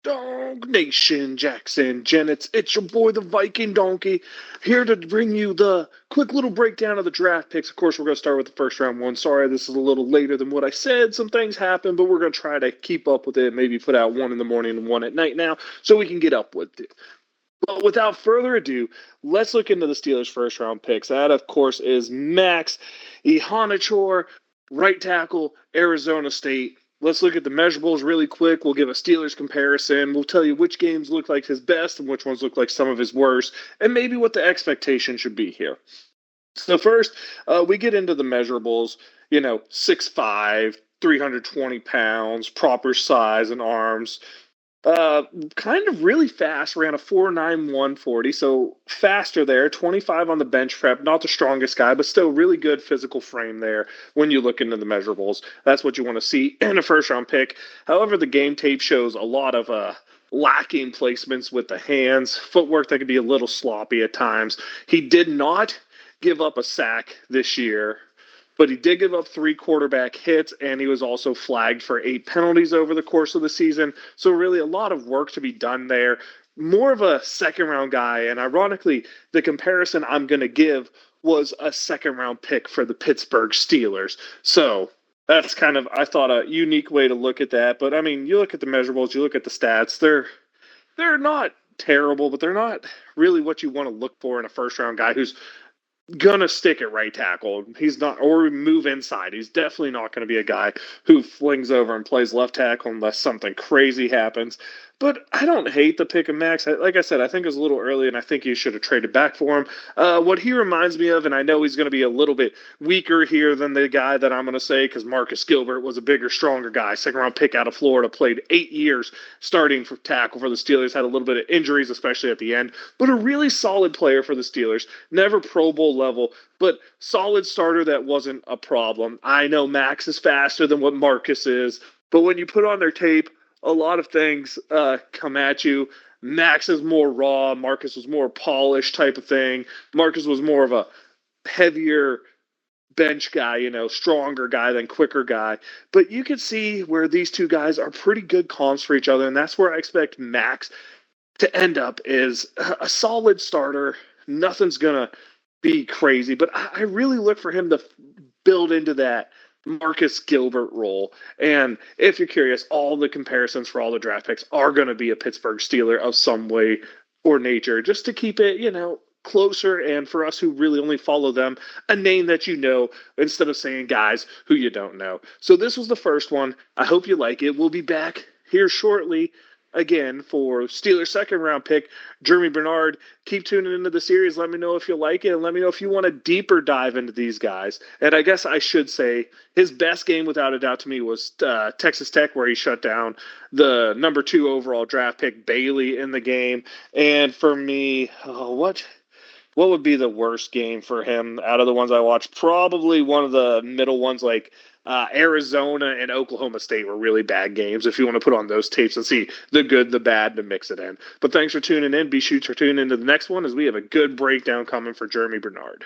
Dog Nation, Jackson, Jennets, it's your boy the Viking Donkey, here to bring you the quick little breakdown of the draft picks. Of course, we're going to start with the first round one. Sorry, this is a little later than what I said. Some things happened, but we're going to try to keep up with it. Maybe put out one in the morning and one at night now, so we can get up with it. But without further ado, let's look into the Steelers' first round picks. That, of course, is Max Iheanachor, right tackle, Arizona State. Let's look at the measurables really quick. We'll give a Steelers comparison. We'll tell you which games look like his best and which ones look like some of his worst, and maybe what the expectation should be here. So first, we get into the measurables. 6'5", 320 pounds, proper size and arms. Kind of really fast, ran a 4.91 40, so faster there. 25 on the bench prep, not the strongest guy, but still really good physical frame there when you look into the measurables. That's what you want to see in a first round pick. However, the game tape shows a lot of lacking placements with the hands, footwork that can be a little sloppy at times. He did not give up a sack this year, but he did give up 3 quarterback hits, and he was also flagged for 8 penalties over the course of the season. So really a lot of work to be done there. More of a second-round guy, and ironically, the comparison I'm going to give was a second-round pick for the Pittsburgh Steelers. So that's kind of, I thought, a unique way to look at that. But, I mean, you look at the measurables, you look at the stats, they're not terrible, but they're not really what you want to look for in a first-round guy who's gonna stick at right tackle. He's not, or move inside. He's definitely not going to be a guy who flings over and plays left tackle unless something crazy happens. But I don't hate the pick of Max. Like I said, I think it was a little early, and I think you should have traded back for him. What he reminds me of, and I know he's going to be a little bit weaker here than the guy that I'm going to say, because Marcus Gilbert was a bigger, stronger guy. Second-round pick out of Florida, played 8 years starting for tackle for the Steelers, had a little bit of injuries, especially at the end, but a really solid player for the Steelers. Never Pro Bowl level, but solid starter that wasn't a problem. I know Max is faster than what Marcus is, but when you put on their tape, a lot of things come at you. Max is more raw. Marcus was more polished type of thing. Marcus was more of a heavier bench guy, stronger guy than quicker guy. But you can see where these two guys are pretty good comps for each other, and that's where I expect Max to end up is a solid starter. Nothing's going to be crazy, but I really look for him to build into that Marcus Gilbert role. And if you're curious, all the comparisons for all the draft picks are going to be a Pittsburgh Steeler of some way or nature, just to keep it, closer, and for us who really only follow them, a name that you know instead of saying guys who you don't know. So this was the first one. I hope you like it. We'll be back here shortly again for Steelers second round pick, Jeremy Bernard. Keep tuning into the series. Let me know if you like it, and let me know if you want a deeper dive into these guys. And I guess I should say his best game, without a doubt to me, was Texas Tech, where he shut down the number 2 overall draft pick, Bailey, in the game. And for me, what would be the worst game for him out of the ones I watched? Probably one of the middle ones, like Arizona and Oklahoma State, were really bad games, if you want to put on those tapes and see the good, the bad, to mix it in. But thanks for tuning in. Be sure to tune into the next one, as we have a good breakdown coming for Jeremy Bernard.